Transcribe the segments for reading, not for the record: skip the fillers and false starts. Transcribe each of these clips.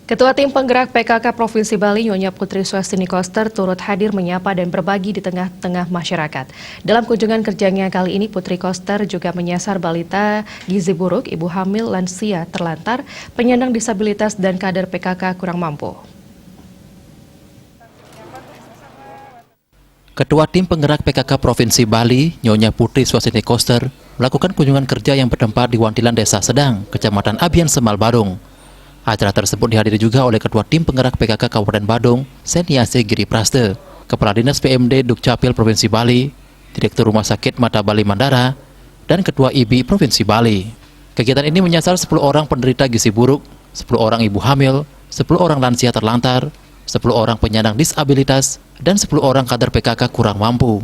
Ketua Tim Penggerak PKK Provinsi Bali, Nyonya Putri Swastini Koster, turut hadir menyapa dan berbagi di tengah-tengah masyarakat. Dalam kunjungan kerjanya kali ini, Putri Koster juga menyasar balita gizi buruk, ibu hamil, lansia, terlantar, penyandang disabilitas, dan kader PKK kurang mampu. Ketua Tim Penggerak PKK Provinsi Bali, Nyonya Putri Swastini Koster, melakukan kunjungan kerja yang bertempat di Wantilan Desa Sedang, Kecamatan Abian Semal, Badung. Acara tersebut dihadiri juga oleh Ketua Tim Penggerak PKK Kabupaten Badung, Seniase Giri Praste, Kepala Dinas PMD Dukcapil Provinsi Bali, Direktur Rumah Sakit Mata Bali Mandara, dan Ketua IBI Provinsi Bali. Kegiatan ini menyasar 10 orang penderita gizi buruk, 10 orang ibu hamil, 10 orang lansia terlantar, 10 orang penyandang disabilitas, dan 10 orang kader PKK kurang mampu.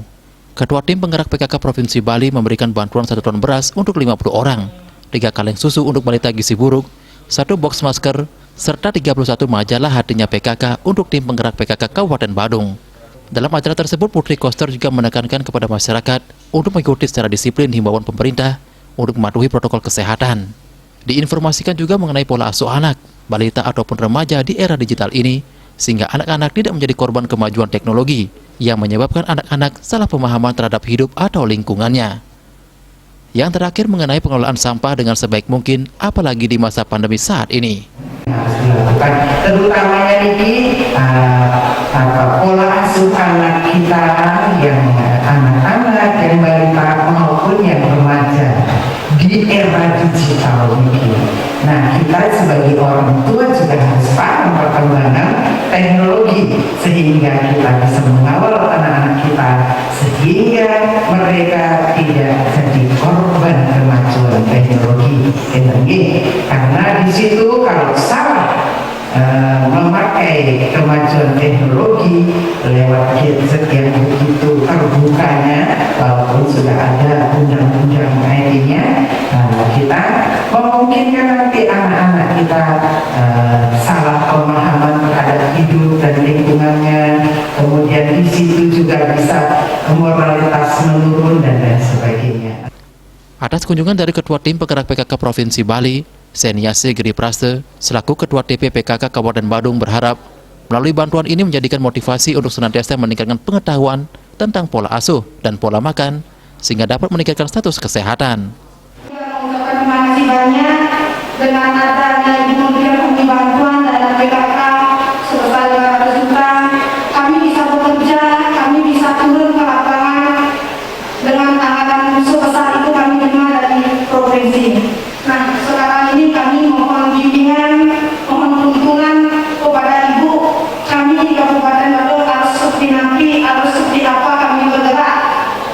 Ketua Tim Penggerak PKK Provinsi Bali memberikan bantuan 1 ton beras untuk 50 orang, 3 kaleng susu untuk balita gizi buruk, 1 box masker, serta 31 majalah hatinya PKK untuk Tim Penggerak PKK Kabupaten Badung. Dalam acara tersebut, Putri Koster juga menekankan kepada masyarakat untuk mengikuti secara disiplin himbauan pemerintah untuk mematuhi protokol kesehatan. Diinformasikan juga mengenai pola asuh anak, balita ataupun remaja di era digital ini, sehingga anak-anak tidak menjadi korban kemajuan teknologi yang menyebabkan anak-anak salah pemahaman terhadap hidup atau lingkungannya. Yang terakhir mengenai pengelolaan sampah dengan sebaik mungkin, apalagi di masa pandemi saat ini. Harus dilakukan, terutamanya ini pola asuh anak kita, yang anak-anak, yang balita maupun yang remaja di era digital ini. Nah, kita sebagai orang tua juga harus paham perkembangan teknologi sehingga kita bisa mengawal anak-anak kita sehingga mereka tidak jadi korban kemajuan teknologi. Karena di situ kalau salah memakai kemajuan teknologi lewat gadget yang begitu terbukanya, walaupun sudah ada undang-undang ID-nya, kita memungkinkan nanti anak-anak kita salah pemahaman terhadap hidup dan lingkungannya, kemudian di situ juga bisa moralitas menurun dan lain sebagainya. Atas kunjungan dari Ketua Tim Penggerak PKK Provinsi Bali, Seniase Giri Praste, selaku Ketua TP PKK Kabupaten Badung berharap melalui bantuan ini menjadikan motivasi untuk senantiasa meningkatkan pengetahuan tentang pola asuh dan pola makan sehingga dapat meningkatkan status kesehatan. Terima kasih banyak dengan adanya diberikan bantuan dari PKK sebesar 500 juta, kami bisa bekerja, kami bisa turun ke lapangan dengan anggaran sebesar itu kami terima dari provinsi. Nah, sekarang ini kami mohon bimbingan, mohon dukungan kepada Ibu. Kami di Kabupaten Badung harus seperti nanti, harus seperti apa kami bergerak,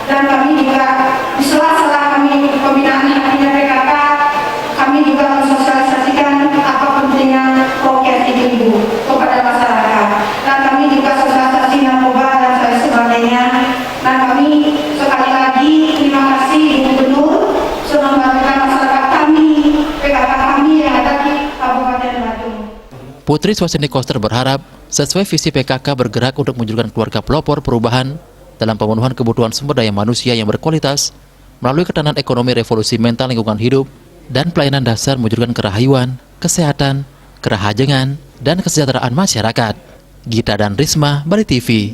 dan kami juga di sela-sela kami pembinaan hatinya PKK, kami juga mensosialisasikan apa pentingnya prokes Ibu kepada masyarakat, dan kami juga sosialisasi narkoba dan sebagainya. Dan kami sekali lagi terima kasih Ibu Gubernur sudah membantu masyarakat kami, PKK kami yang ada di Kabupaten Badung. Putri Swastini Koster berharap sesuai visi PKK bergerak untuk menunjukkan keluarga pelopor perubahan dalam pemenuhan kebutuhan sumber daya manusia yang berkualitas melalui ketahanan ekonomi revolusi mental lingkungan hidup dan pelayanan dasar mewujudkan kerahayuan, kesehatan, kerahajengan, dan kesejahteraan masyarakat. Gita dan Risma, Bali TV.